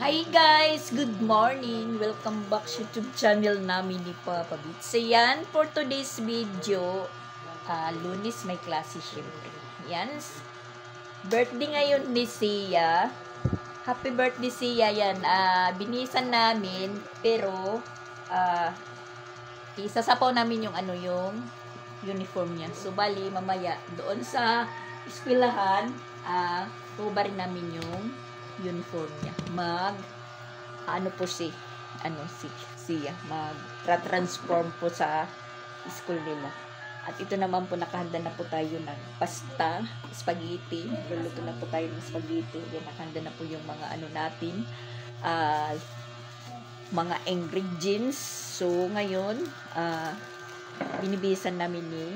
Hi guys! Good morning! Welcome back sa YouTube channel namin ni Papa Beats. So yan, for today's video, Lunes may klase syempre. Yan, birthday ngayon ni Sia. Happy birthday Sia yan. Binisan namin, pero isasapaw namin yung yung uniform niya. So bali, mamaya doon sa eskwelahan, tubarin namin yung uniform niya. Siya mag-transform po sa school nila. At ito naman po, nakahanda na po tayo ng pasta, spaghetti. Luluto na po tayo ng spaghetti. Yan, nakahanda na po yung mga natin, mga ingredients. So, ngayon, binibisan namin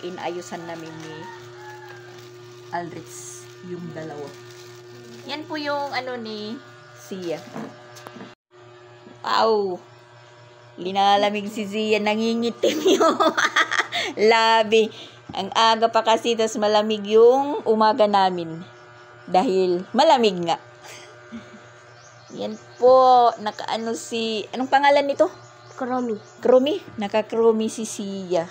inayusan namin ni Aldrich yung dalawa. Yan po yung ni Sia. Wow! Linalamig si Sia, nangingitim yung labi. Ang aga pa kasi, tas malamig yung umaga namin. Dahil malamig nga. Yan po, anong pangalan nito? Kromi. Kromi? Naka-kromi si Sia.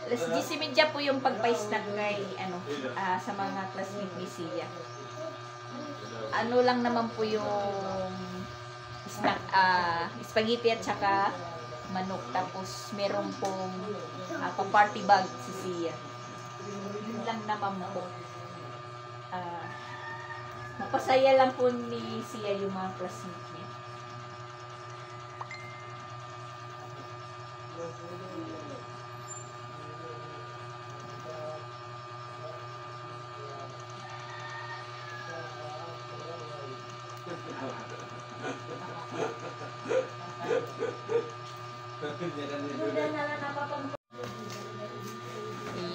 Alas 10:30 po yung pagpa-snack kay sa mga classmate ni Sia. Lang naman po yung snack, spaghetti at saka manok. Tapos meron pong pa-party bag si Sia. Yun lang naman po. Mapasaya lang po ni Sia yung mga classmate niya.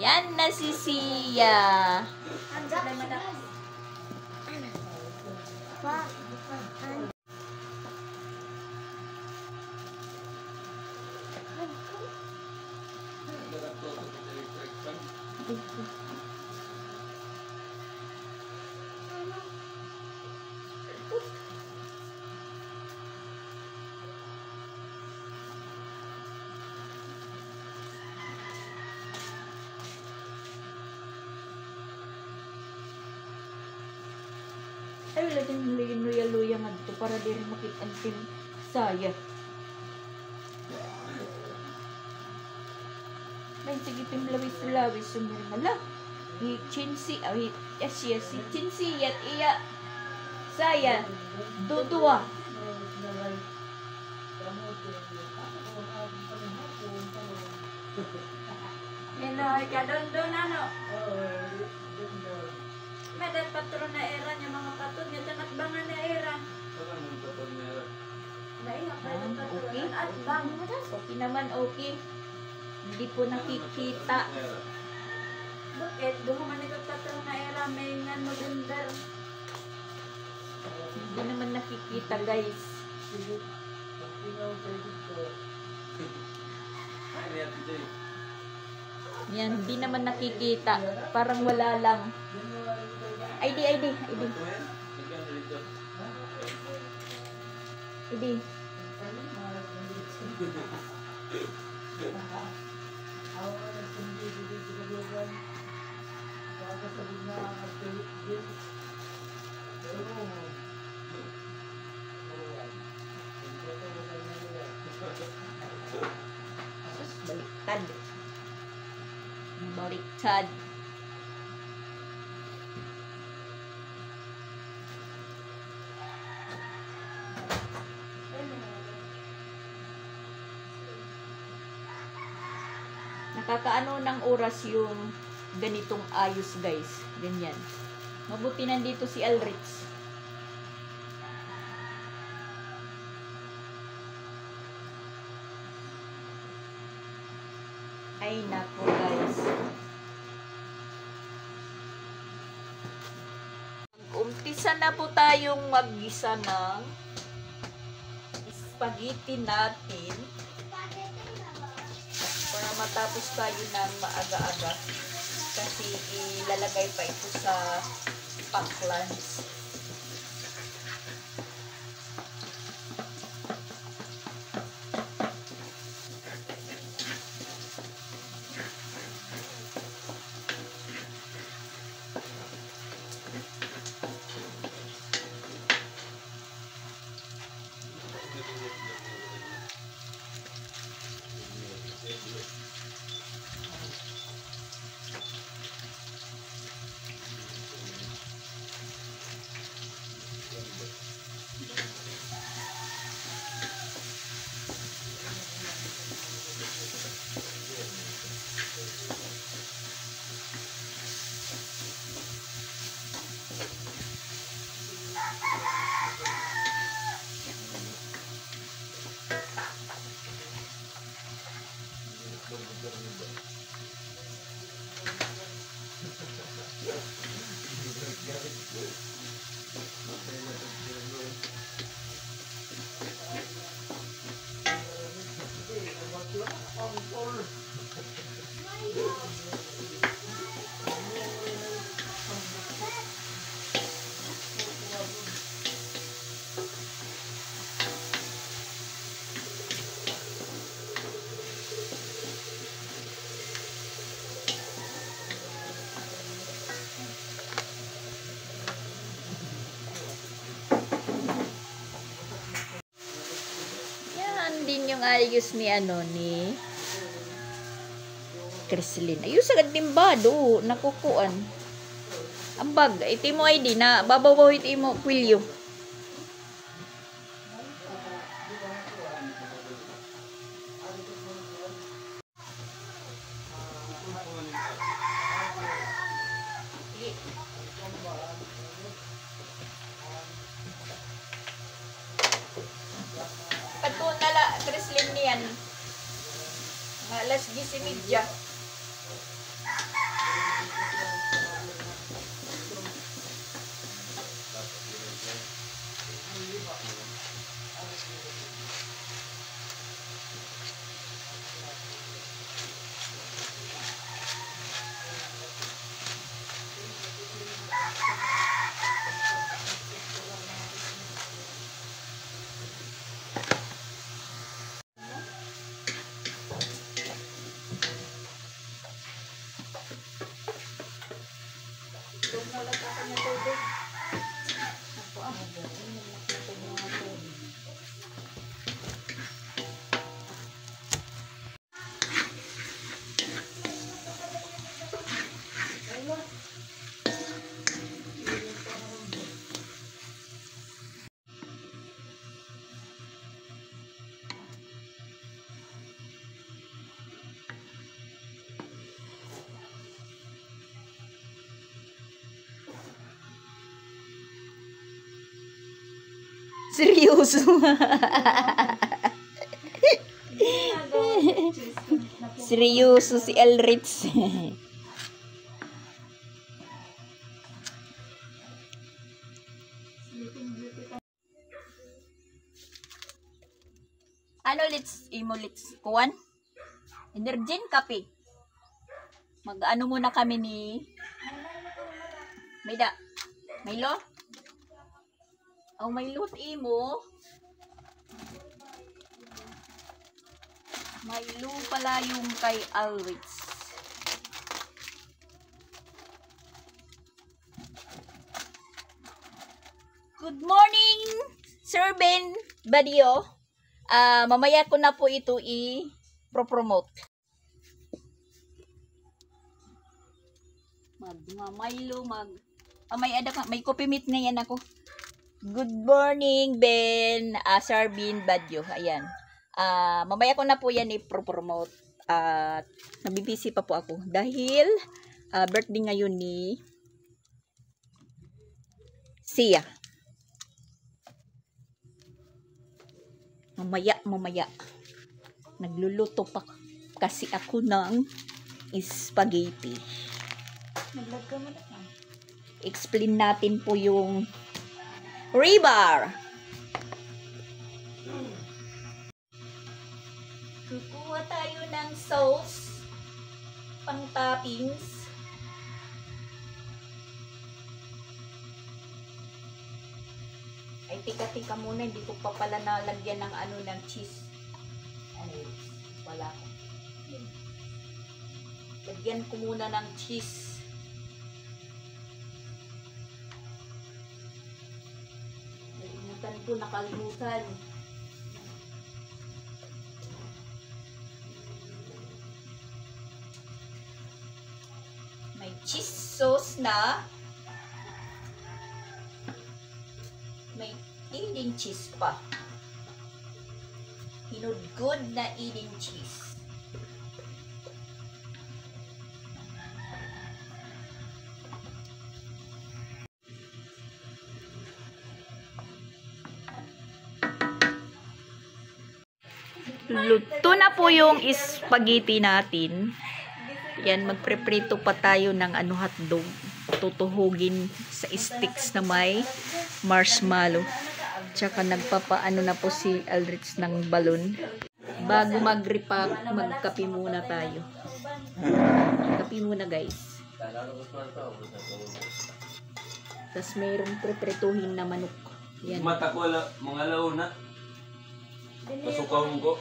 Yan na si Sia. Ay, wala din luya-luya nga dito para di rin makita-antin saya. May sige lawis-lawis sumirmala. Chinsi, si Chinsi at iya saya dudua. Minoy ka doon ano? Medat patron na era niya mga patron niya tanakbangan na era. Okay. At bang. Okay naman, okay. Hindi po nakikita. Bakit? Doon man ito patron na era may nga November. Hindi naman nakikita, guys. Yan, hindi naman nakikita. Parang wala lang. ID. Baliktad. Nakakaano ng oras yung ganitong ayos, guys. Ganyan. Mabuti nandito si Aldrich. Ay, nako, guys. Umpisa na po tayong mag-gisa ng spaghetti natin para matapos tayo ng maaga-aga kasi ilalagay pa ito sa paklans. Din yung ayos ni ni Crislin. Ayos agad din ba do nakukuan. Ambag iti mo ay di na bababaw iti mo kwilyo. Crislin niyan. Alas 10:30. Seryoso. Seryoso si Elritz. Ano let's kuwan? Energen kape. Mag-ano muna kami ni Mayda. Milo? Oh, may loot imo. May loot pala yung kay Alwitz. Good morning, Sir Ben Badio. Mamaya ko na po ito i-promote. Milo, may coffee meet ngayon ako. Good morning, Ben. Sir Ben Badio. Ayan. Mamaya ko na po yan i-promote. Nabibisi pa po ako. Dahil birthday ngayon ni Sia. Mamaya. Nagluluto pa kasi ako ng spaghetti. Explain natin po yung rebar. Kukuha tayo ng sauce pang toppings. Ay, tika-tika muna. Hindi ko pa pala nalagyan ng ano ng cheese. Anyways, wala ko. Lagyan ko muna ng cheese. Nalimutan ko, nakalimutan. May cheese sauce na. May eating cheese pa. Hinudgod na eating cheese. Luto na po yung spaghetti natin. Yan, magpreprito pa tayo ng hotdog. Tutuhugin sa sticks na may marshmallow. Tsaka nagpapaano na po si Aldrich ng balon. Bago mag-repack, magkape muna tayo. Kape muna, guys. Tapos mayroong preprituhin na manok. Yan. Mata ko mga launa. Pasukaw ko.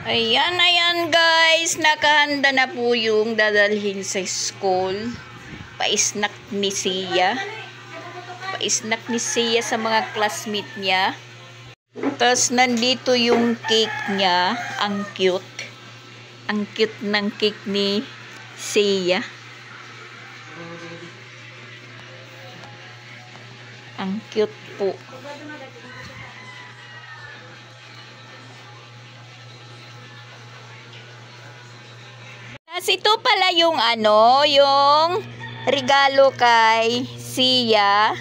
Ayan guys, nakahanda na po yung dadalhin sa school. Pa-snack ni Sia. Pa-snack ni Sia sa mga classmate niya. Tapos nandito yung cake niya. Ang cute. Ang cute ng cake ni Sia. Ang cute po. Tapos ito pala yung yung regalo kay Sia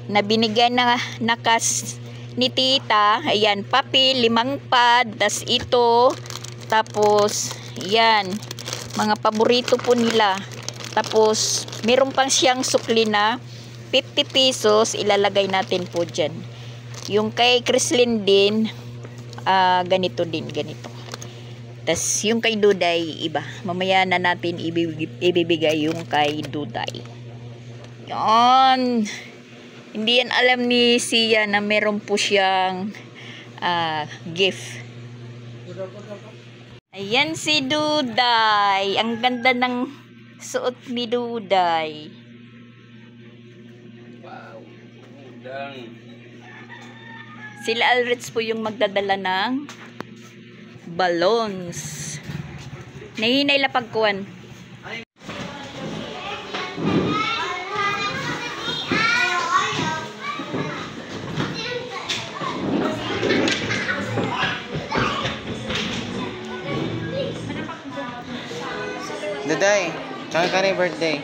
na binigyan na nakas ni tita. Ayan, papel, 5 pad, tas ito, tapos yan, mga paborito po nila. Tapos meron pang siyang sukli na 50 pesos, ilalagay natin po dyan. Yung kay Chrislyn din, ganito din, ganito. Tas yung kay Duday, iba. Mamaya na natin ibibigay yung kay Duday. Yan. Hindi yan alam ni Sia na meron po siyang gift. Ayan si Duday. Ang ganda ng suot ni Duday. Wow. Udang. Sila Alrits po yung magdadala ng balloons. Nahinay lapagkuan. Duday, tsaka ka rin birthday.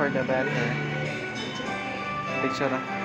for the better. Picture.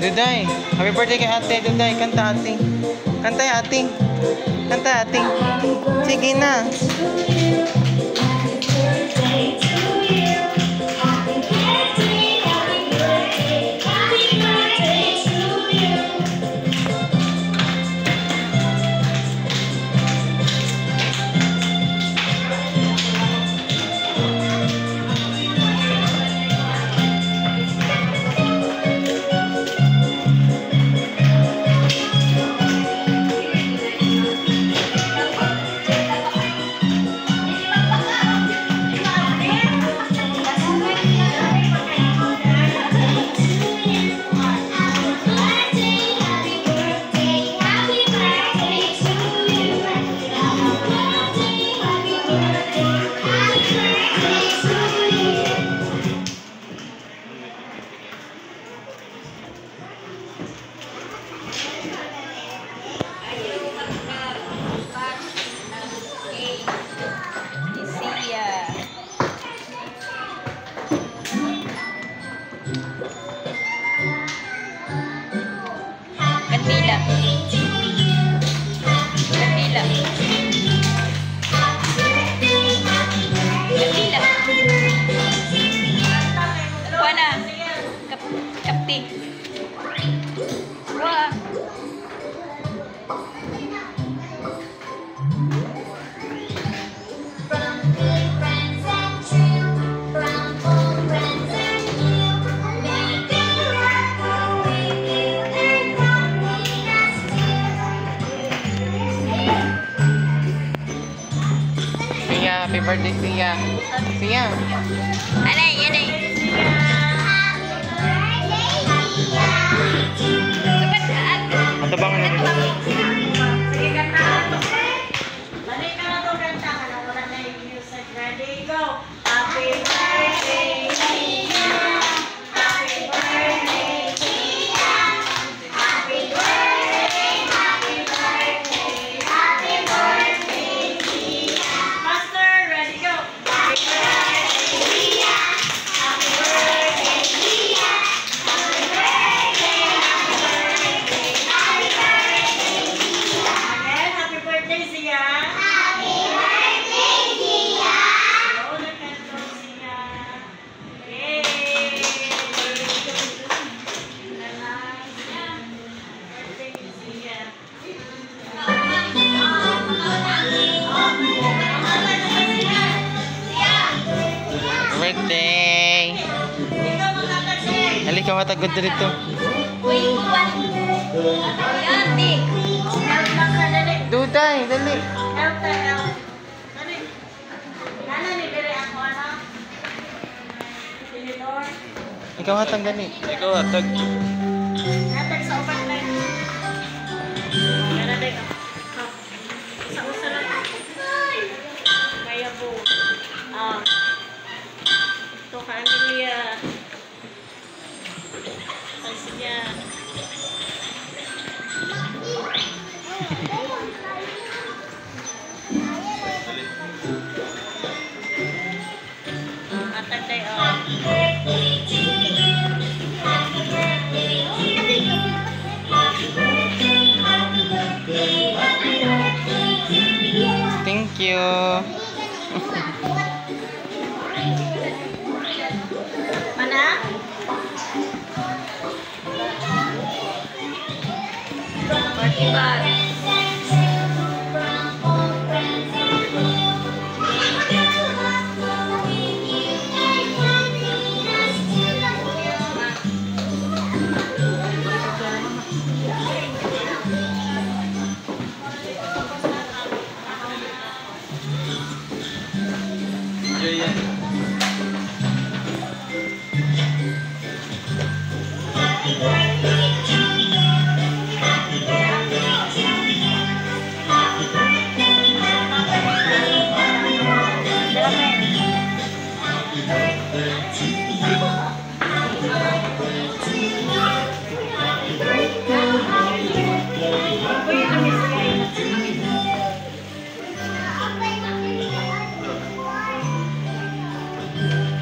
Duday, happy birthday kay ate. Duday, kanta ate. Kanta ate. Kanta ate. Sige na. Happy birthday, Sia. Sia. Anay, anay. Ano bang ano dito? Sige, kanta na ito. Balik na ito, kanta ka na. Wala na yung music. Ready, go. Happy birthday, Sia. Happy birthday, Sia. Happy birthday, happy birthday. ikaw hatag ko dito. Wait, one. Yati. Help lang ka, dali. Duday, dali. Help ka, help. Dali. Ano ni dire ako, ano? Tinidor. Ikaw hatag dali. Ikaw atag. Natag sa upat na yun. Kaya dali. Sa usa lang. Kaya po. Ito ka, Amelia. Kasi niya. Atag tayo. Thank you. Mana? Party bag. Enjoy yan.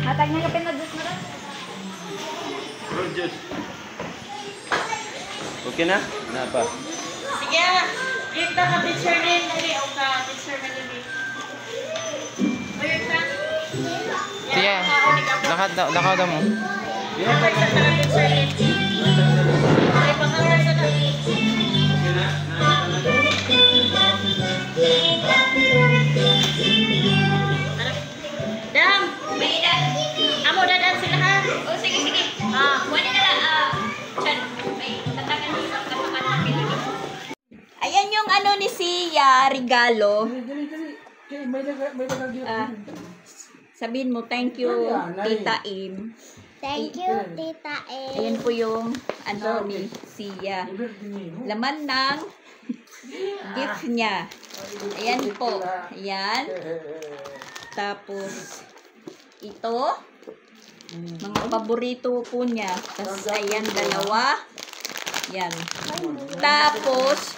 Hatag na kapin na dus na rin. Produce. Okay na? Na pa. Sige, give ka picture din. Dali, o ka, picture na dali. Mayroon ka? Tiya, lakaw daw mo. Kapag sa tara picture din. Ay, pangalan sa na. Okay na? Dam! May edad. Amo dadan sila ha? Oh, sige, sige. Ah. Wala na lang. Chan. May tatagan mo sa katakan ng Pilipinas. Ayan yung ano ni Sia, regalo. Sabihin mo, thank you, Tita Im. Thank you, Tita A. Ayan po yung ano ni Sia. Laman ng gift niya. Ayan po. Ayan. Tapos, ito. Mga paborito po niya. Tapos, ayan, dalawa. Yan. Tapos,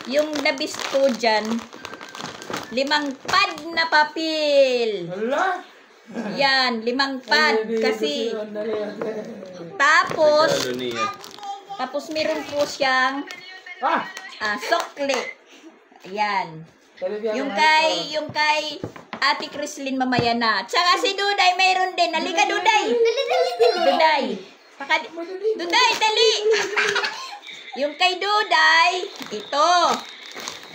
yung labis po dyan, 5 pad na papel. Yan, 5 pad. Kasi, tapos, Regalo niya. tapos meron po siyang sokle. Ayan. Yung kay Ate Crislin mamaya na. Tsaka si Duday mayroon din. Halika, Duday. Duday. Duday, dali. Yung kay Duday, ito.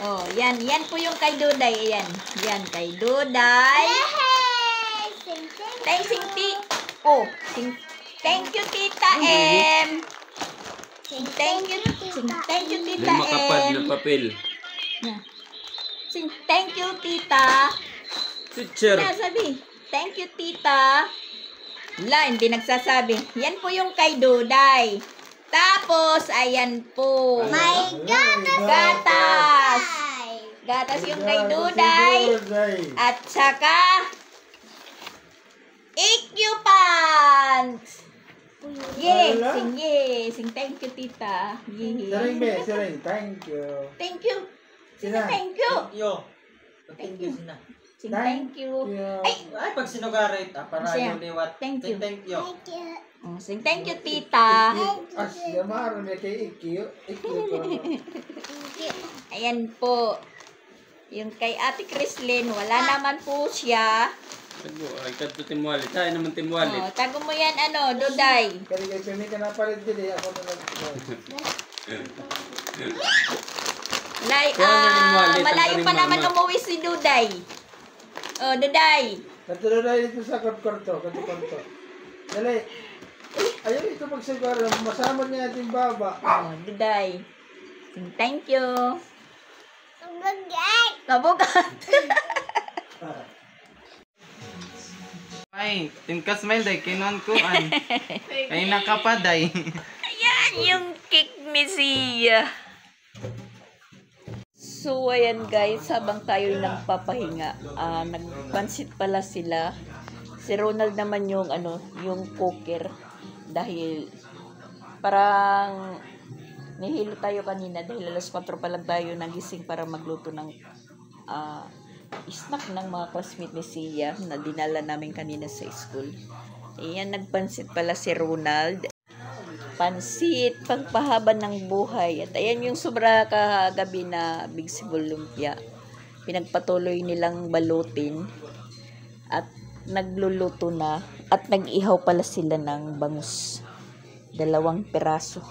Oh, yan. Yan po yung kay Duday. Ayan. Yan, kay Duday. Hey! Sing, sing. Thank you, Tita M. Thank you, Tita May makapad na M. papel. Thank you, Tita. Teacher. Sabi, thank you, Tita. Wala, hindi nagsasabi. Yan po yung kay Duday. Tapos, ayan po. My gatas! Gatas. Gatas yung kay Duday. At saka, EQ pants. Yes, sing thank you, Tita. Sering be, sering. Thank you. Thank you. Sina? Thank you. Yo. Thank you sina. Sing thank you. Ay, Ay pag sinugarit para Siya. yung liwat. Thank you. Thank you. Thank you. sing thank you, Tita. Asya maaari may kay Ikyo. Ikyo ko. Ayan po. Yung kay Ate Crislin, wala naman po siya. Tago, ay kadto timwalit. Tayo naman timwalit. Oh, tago mo yan, Duday. Kaya kay Pemi ka napalit din ako na lang. Malayo pa naman umuwi si Duday. Oh, Duday. Katulad na dito sa kwarto. Dali. Ayaw ito magsiguro. Masama niya ating baba. Oh, Diday. Thank you. Bagay. Kabugat. Ay, tingkas smile day, kinuan ko an. Kay nakapaday. Ayan yung cake ni Sia. So, ayan guys, habang tayo nagpapahinga, nagpansit pala sila. Si Ronald naman yung, yung cooker. Dahil, parang, nihilo tayo kanina dahil alas 4 pa lang tayo nagising para magluto ng snack ng mga classmate ni Sia na dinala namin kanina sa school. Ayan, nagpansit pala si Ronald. Pansit, pagpahaba ng buhay. At ayan yung sobra kagabi na Big Cebu Lumpia. Pinagpatuloy nilang balutin. At nagluluto na. At nag-ihaw pala sila ng bangus. 2 piraso.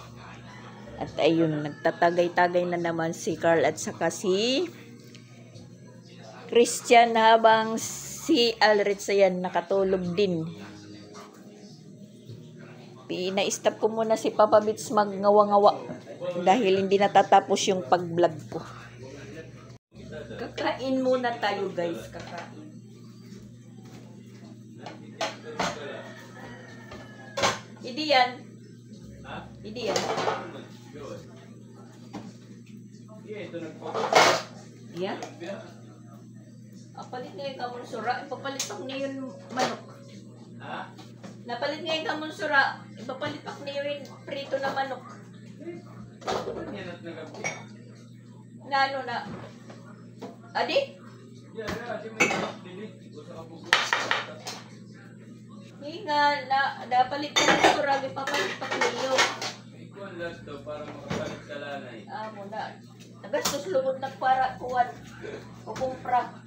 At ayun, nagtatagay-tagay na naman si Carl at saka si Christian habang si Alritz ayan nakatulog din. Pina-stop ko muna si Papa Bits magngawa-ngawa dahil hindi natatapos yung pag-vlog ko. Kakain muna tayo guys, kakain. Hindi yan. Hindi yan. Yeah? Palit ngayon ka mong sura, ipapalit pa niyo yung manok. Ha? Napalit ngayon ka mong sura, ipapalit pa niyo yung prito na manok. Na ano na? Adi? Hindi nga, napalit ka ng sura, ipapalit pa niyo. Ikuan lang daw para makapalit sa lanay. Muna. Nagastos lugod na para kuwan. Kukumpra.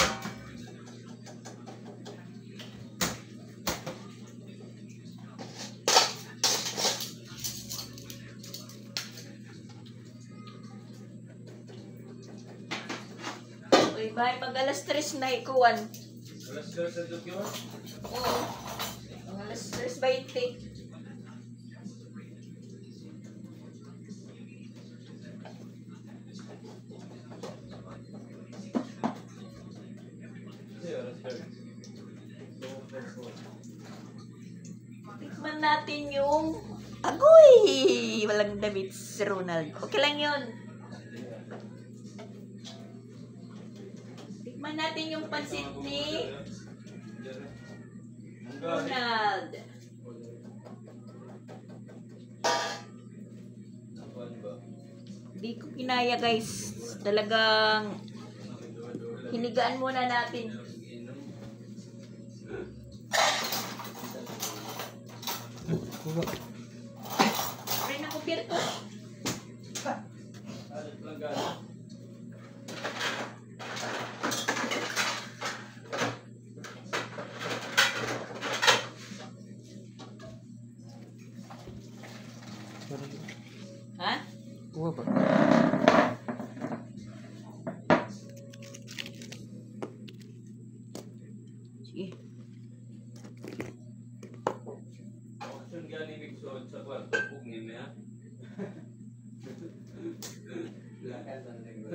Uy, bahay mag alas 3 na ikuwan. Alas 3 sa Tokyo? Oo. Ang alas 3:20. Tikman natin yung agoy! Walang damit si Ronald. Okay lang yun. Tikman natin yung pansit ni Ronald. Hindi ko kinaya guys. Talagang hinigaan muna natin. Rin ako pirto. Ha? Uwa ba? Sige. Option gani mixod sa kwarto pugnin niya. Lakas ang linggo.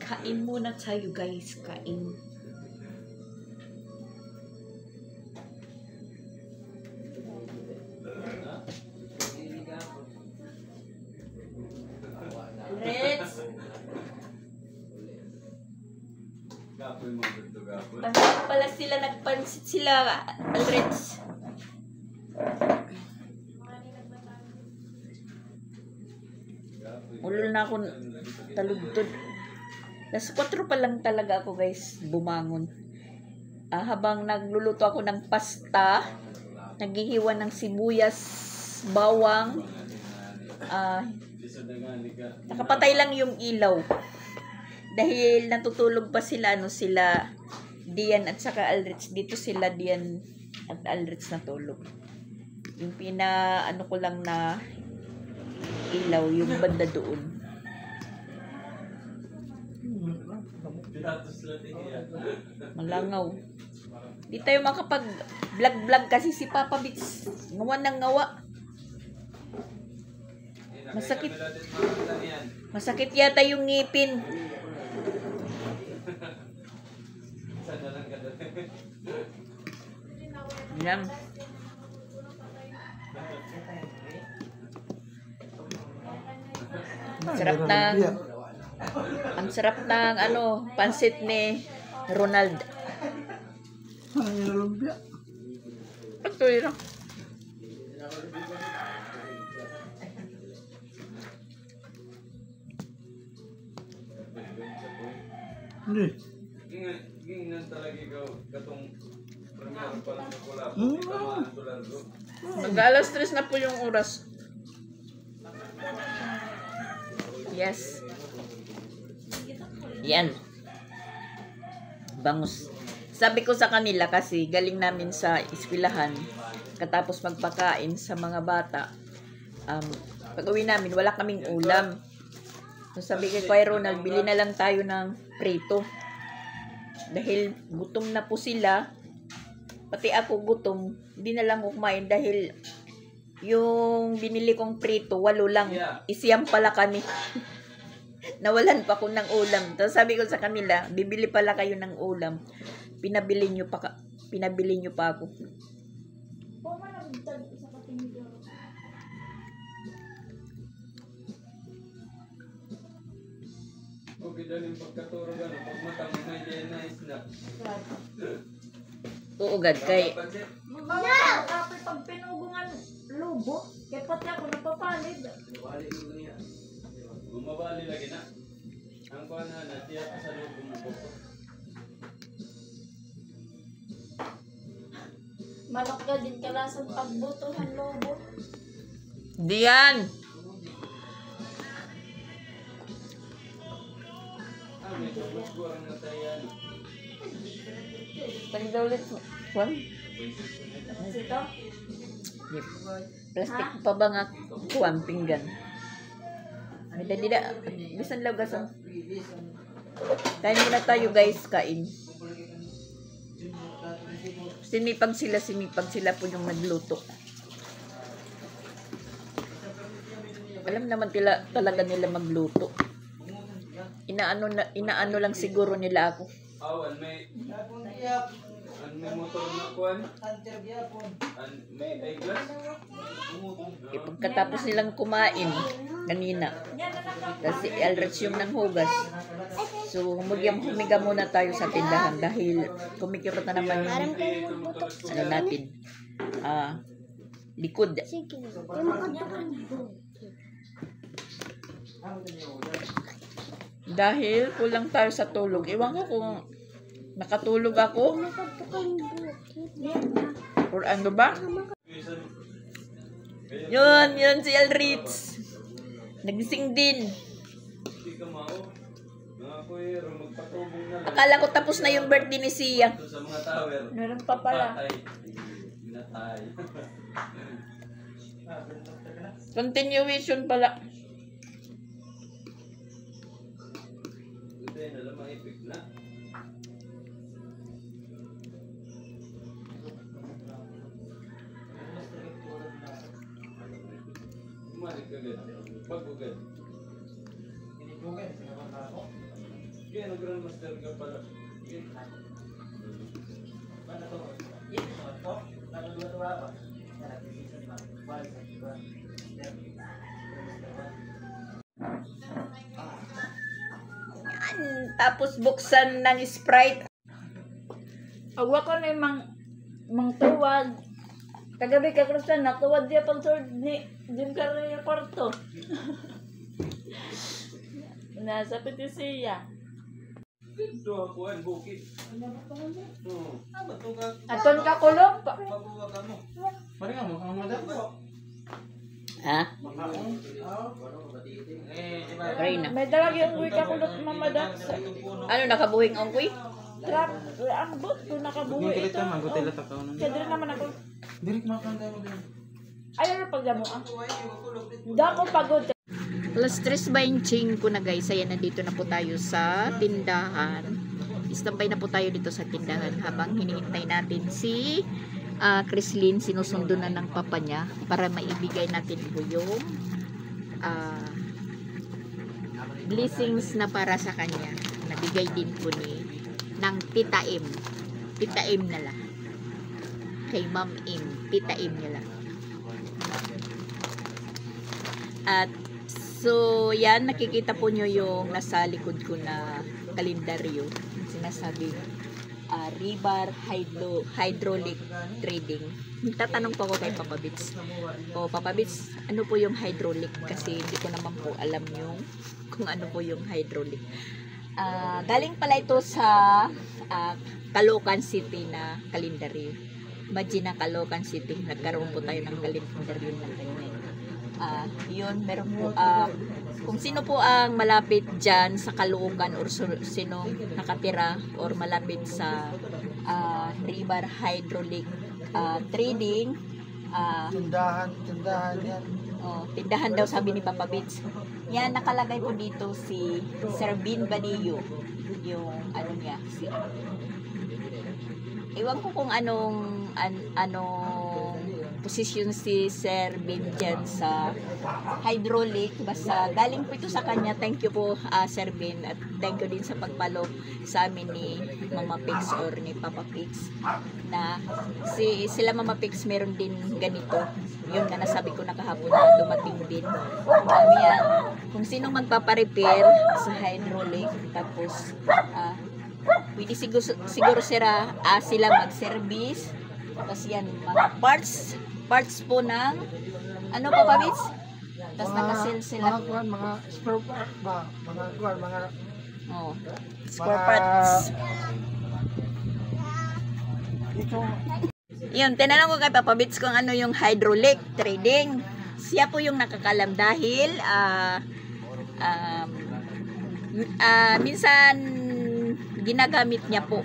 Kain muna tayo guys. Kain. Let's. Gapoy mo dito gapoy. Pansit pala sila. Nagpansit sila. Alreds. Ulol na ako talugtod. Alas 4 pa lang talaga ako guys bumangon. Habang nagluluto ako ng pasta, naghihiwa ng sibuyas, bawang, nakapatay lang yung ilaw. Dahil natutulog pa sila, sila Dian at saka Alrits. Dito sila Dian at Alrits natulog. Yung ko lang na ilaw, yung banda doon. Pinatos lang niya. Malangaw. Di tayo makapag-vlog-vlog kasi si Papa Bits ngawa ng ngawa. Masakit. Masakit yata yung ngipin. Sana lang ka doon. Yan. Ang sarap ng ano, pansit ni Ronald. Ang lumpia. Ito yun. Hindi. Gingan talaga ikaw katong primero pa lang sa pula. Tamaan tulan ko. Mag-alas 3 na po yung oras. Yes. Yan. Bangus. Sabi ko sa kanila kasi galing namin sa eskwelahan katapos magpakain sa mga bata. Pag-uwi namin wala kaming ulam. So sabi ko kay Ronald, bili na lang tayo ng prito. Dahil gutom na po sila. Pati ako gutom. Hindi na lang kumain dahil yung binili kong prito, 8 lang. Isiyam pala kami. Nawalan pa ako ng ulam. Tapos sabi ko sa kanila, bibili pala kayo ng ulam. Pinabili nyo pa ako. Okay, dahil yung pagkaturo gano'n, pag matang may DNA snap. Oo, gad kay Kapag pag pinugungan lubo, kaya pati ako napapalig. Bumabali lagi na. Ang kuha na, tiya pa sa loob bumaboko. Manok ka din kalasang pagbutuhan lobo. Diyan. Medyo mas kurang na tayo yan. Tagda ulit. Juan? Sito? Yep. Plastic pa ba nga kuwan, pinggan? Dida, bisan lagasan. Kain muna tayo guys, kain. Sinipag sila po yung nagluto. Alam naman talaga nila magluto. Inaano lang siguro nila ako. An may motor na kuwan. An may eyeglass. Pagkatapos nilang kumain kanina, kasi already ng hugas. So, humiga muna tayo sa tindahan dahil kumikirot na naman yung ano natin. Likod. Dahil kulang tayo sa tulog. Iwan ko kung nakatulog ako. Or ano ba? Yun si Elritz. Nagising din. Hindi ka mao. Mga kuwero, magpatubong na lang. Akala ko tapos na yung birthday ni Sia. Ito sa mga tower. Meron pa pala. Pinatay. Continuation pala. Ito yun, alam mga ipik na. Umalik ka agad. Pag-ugad. Kaya nag-grandmaster ka pala. Tapos buksan ng Sprite. Agwa ko na yung mang tuwad. Kagabi ka Kristan, natuwad niya pang sword ni Jim Carrey kwarto. Nasa petisiya. Ito ako ang bukid. Oo. Aton ka kulog pa. Pabuwa ka mo. Mari nga mo, ang madam. Ha? Reyna. May dalag yung uwi ka kulog mamadak sa Ano nakabuhing ang kuy? trap. Ang bot ko nakabuhi ito. Magutila ta ka Kaya din naman ako. Direk makanta mo din. Ayaw na pagdamo ah. Hindi ako pagod. 3:25 na guys. Ayan, nandito na po tayo sa tindahan. Istambay na po tayo dito sa tindahan habang hinihintay natin si Chrislyn. Sinusundo na ng papa niya para maibigay natin po yung blessings na para sa kanya. Nabigay din po ng Tita M. Tita M na lang. Kay Ma'am M. Tita M na lang. At so, yan, nakikita po nyo yung nasa likod ko na kalendaryo. Sinasabi, Ribar Hydraulic Trading. Tatanong po ako kay Papa Bits. O, Papa Bits, ano po yung hydraulic? Kasi hindi ko naman po alam yung kung ano po yung hydraulic. Galing pala ito sa Caloocan City na kalendaryo. Imagine na Caloocan City, nagkaroon po tayo ng kalendaryo na ganyan. Yun, meron po kung sino po ang malapit dyan sa Caloocan or sino nakatira or malapit sa Ribar Hydraulic Trading, Tindahan yan. tindahan daw sabi ni Papa Bits. Yan, nakalagay po dito si Sir Bin Banillo, yung ano niya, iwan ko kung anong posisyon si Sir Bin dyan sa hydraulic. Basta galing po ito sa kanya. Thank you po Sir Bin, at thank you din sa pagpalo sa amin ni Mama Pix or ni Papa Pix, na sila Mama Pix meron din ganito. Yun na nasabi ko na kahapon na dumating din. Yan, kung sinong magpaparepair sa hydraulic, tapos pwede siguro sila mag-service. Tapos yan, mga parts po ng ano pa Bits? Tapos naka-sell sila. Mga spare part ba? Mga spare parts. Ito. Yun, tinanong ko kay Papa Bits kung ano yung hydraulic trading. Siya po yung nakakalam dahil minsan ginagamit niya po.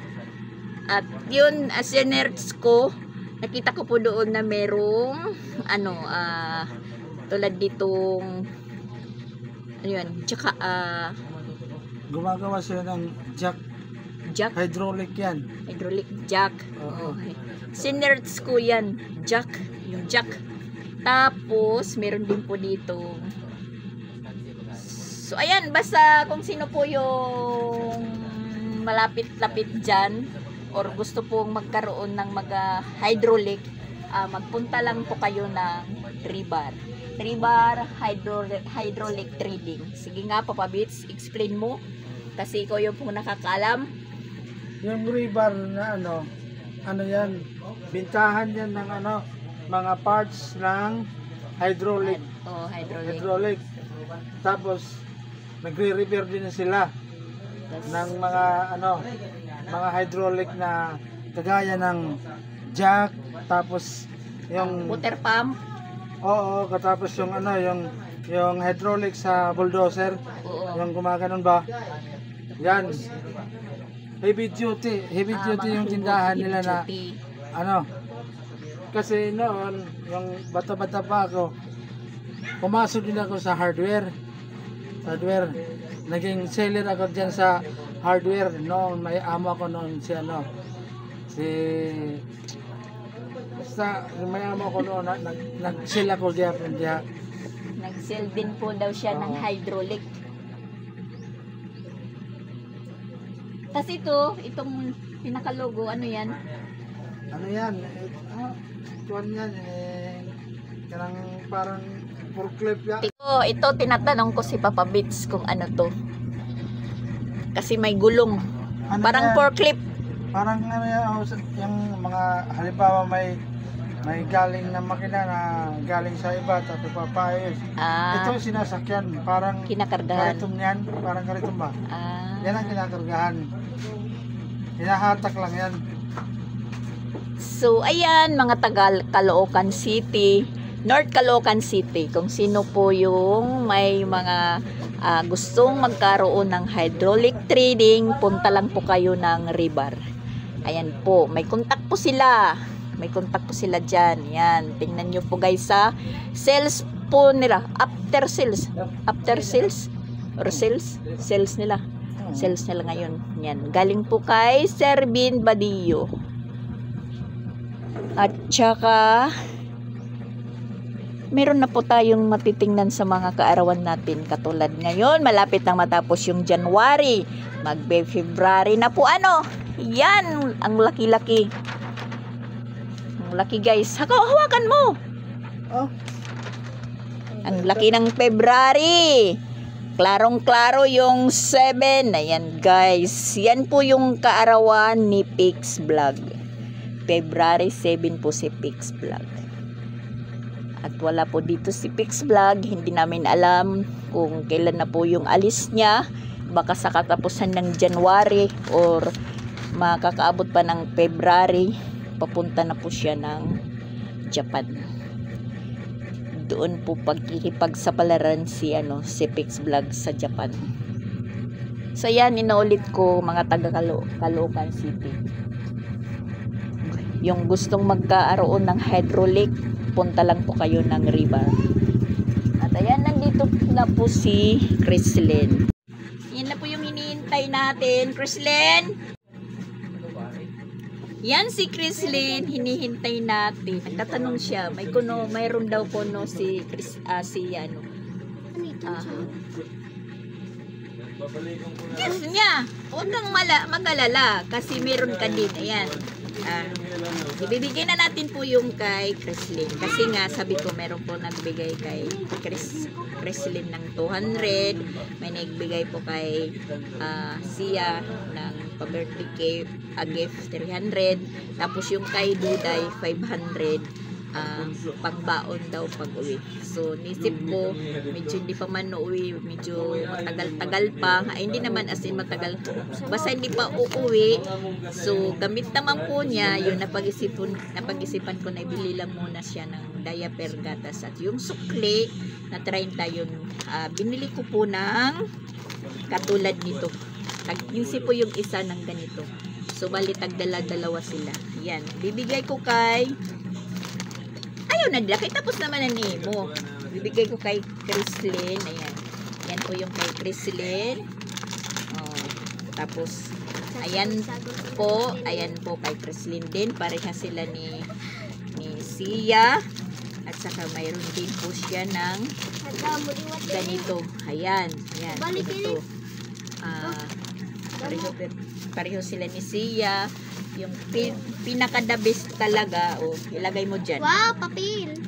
At yun, as sinerts ko, nakita ko po doon na merong tulad ditong ayun, tsaka Gumagawa sila ng jack. Hydraulic yan. Hydraulic jack. Okay. Sinerts ko yan, jack, yung jack. Tapos meron din po dito. So ayan, basta kung sino po yung malapit-lapit dyan or gusto pong magkaroon ng hydraulic, magpunta lang po kayo ng Ribar Hydraulic Trading. Sige nga Papa Bits, explain mo kasi ikaw yung pong nakakalam. Yung Ribar na ano yan, bintahan yan ng mga parts ng hydraulic. Hydraulic. Tapos nagre-repair din sila ng mga hydraulic na kagaya ng jack, tapos yung water pump. Oo, katapos yung yung hydraulic sa bulldozer. Yung gumaganon ba? Yan. Heavy duty yung tindahan nila na kasi noon yung bata-bata pa ako, pumasok din ako sa hardware. Naging seller ako dyan sa hardware. Noon may amo ako noon may amo ako noon, nag-sell ako diyan. Nag-sell din po daw siya ng hydraulic. Kasi itong pinakalogo, ano yan? Ano yan? Tuwan yan. Parang forklift yan. Ito tinatanong ko si Papa Bits kung ano to. Kasi may gulong. Parang forklift. Parang yung mga halimbawa may galing na makina na galing sa iba tapos papayos. Ito sinasakyan, parang kinakargahan. Kariton yan, parang kariton ba? Yan ang kinakargahan. Hinahatak lang yan. So ayan, mga taga Caloocan City, North Caloocan City, kung sino po yung may mga gustong magkaroon ng hydraulic trading, punta lang po kayo ng Ribar. Ayan po, may contact po sila. May contact po sila dyan. Yan, tingnan nyo po guys sa sales po nila, after sales or sales nila ngayon. Yan, galing po kay Sir Bin Badillo. At saka meron na po tayong matitingnan sa mga kaarawan natin, katulad ngayon malapit nang matapos yung January, magbe-February na po. Ano yan, ang laki-laki, guys. Hawakan mo. Ang laki ng February. Klarong-klaro yung 7. Ayan, guys. Yan po yung kaarawan ni Pix Vlog. February 7 po si Pix Vlog. At wala po dito si Pix Vlog. Hindi namin alam kung kailan na po yung alis niya. Baka sa katapusan ng January or makakaabot pa ng February. Papunta na po siya ng Japan. Doon po pagkikipagsapalaran si Pix Vlog sa Japan. So yan, inaulit ko mga taga Caloocan City. Yung gustong magkaroon ng hydraulic, punta lang po kayo ng river. At ayan, nandito na po si Chrislyn. Yan na po yung hinihintay natin, Chrislyn. Yan si Chrislyn, hinihintay natin. Nagtatanong siya, mayroon daw kuno si yes niya. Huwag kang mag-alala kasi meron ka din. Ayan. Ibibigay na natin po yung kay Chrislyn. Kasi nga, sabi ko, meron po nagbigay kay Chrislyn ng 200. May nagbigay po kay Sia ng pa-birthday gift 300. Tapos yung kay Duday 500. Pangbaon daw pag uwi. So nisip ko medyo hindi pa man uuwi, medyo matagal-tagal pa. Hindi naman as in matagal, basta hindi pa uuwi. So gamit naman po niya yung napag-isipan ko na ibili lang muna siya ng diaper, gatas at yung sukli na 30 yun. Binili ko po ng katulad nito. Tag-15 po yung isa ng ganito. So bali tagdala-dalawa sila. Yan, bibigay ko kay ayaw na nila. Tapos naman na Nemo. Bibigay ko kay Chrislyn. Ayan. Yan po yung kay Chrislyn. Tapos, ayan po. Ayan po kay Chrislyn din. Pareha sila ni Sia. At saka mayroon din po siya ng ganito. Ayan. Ayan. Ganito. Pareho sila ni Sia. Yung pinaka-the best talaga, ilagay mo dyan. Wow, papel.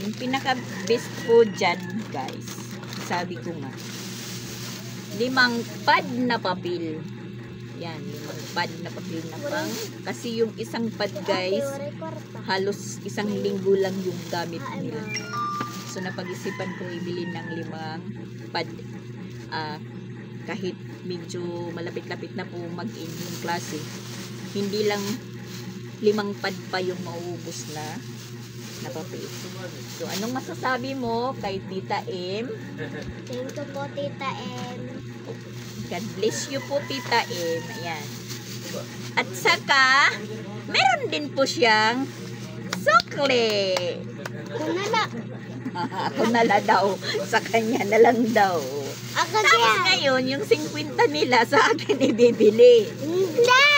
Yung pinaka-best po dyan, guys. Sabi ko nga. 5 pad na papel. Yan, 5 pad na papel na pang. Kasi yung isang pad, guys, halos 1 linggo lang yung gamit nila. So, napag-isipan ko ibili ng 5 pad. Kahit medyo malapit-lapit na po mag-end yung klase, hindi lang 5 pad pa yung mauubos na papel. So, anong masasabi mo kay Tita M? Thank you po, Tita M. God bless you po, Tita M. Ayan. At saka, meron din po siyang sukli. Ako nala daw. Sa kanya na lang daw. Ako Tapos ngayon, yung 50 nila sa akin ibibili. Hindi!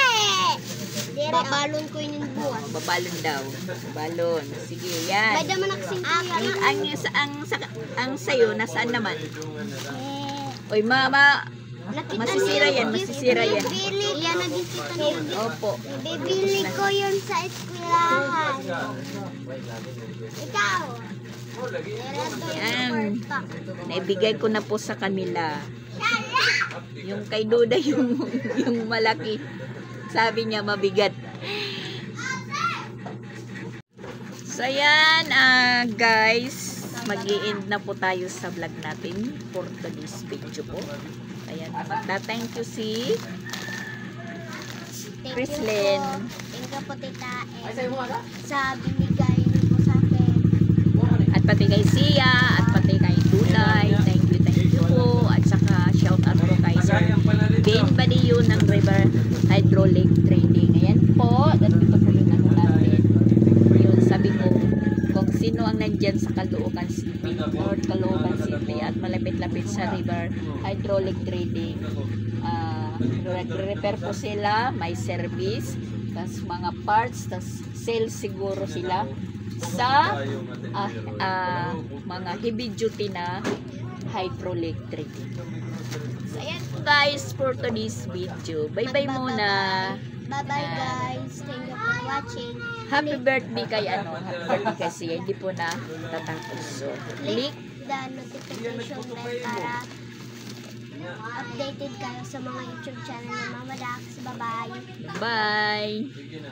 Babalon ko yung buwan. Babalon daw. Babalon. Sige, yan. May daman ako 5 Ang sayo, nasaan naman? Oy, mama. Masisira yan, masisira yan. Bibili yan, nagkikita niyo. Opo. Bibili ko yun sa eskwelahan. Ikaw. Yan. Naibigay ko na po sa kanila. Yung kay Duda, yung malaki. Sabi niya mabigat. So yan, guys, mag-i-end na po tayo sa vlog natin for today's video po. Ayan, thank you si Chrislyn. Thank you po, Tita M. Sa binigay niyo po sa akin. At pati kay Sia, at pati kay Dulay. Thank you po. At saka shout out po kay Sir Ben Badillo ng River Hydraulic Trading. Ayan po. Dito po yung natin. Yun, sabi ko, kung sino ang nandyan sa Caloocan City, North Caloocan City, at malapit-lapit sa river hydraulic trading. Nagre-repair po sila, may service, tas mga parts, tas sales siguro sila sa mga heavy duty na hydraulic trading. So ayan guys for today's video. Bye-bye muna. Bye-bye guys. Thank you for watching. Happy birthday kay happy birthday kasi hindi po na tatapos. So, click The notification bell para updated kayo sa mga YouTube channel ng Mama Dax. Bye-bye. bye. Sige na.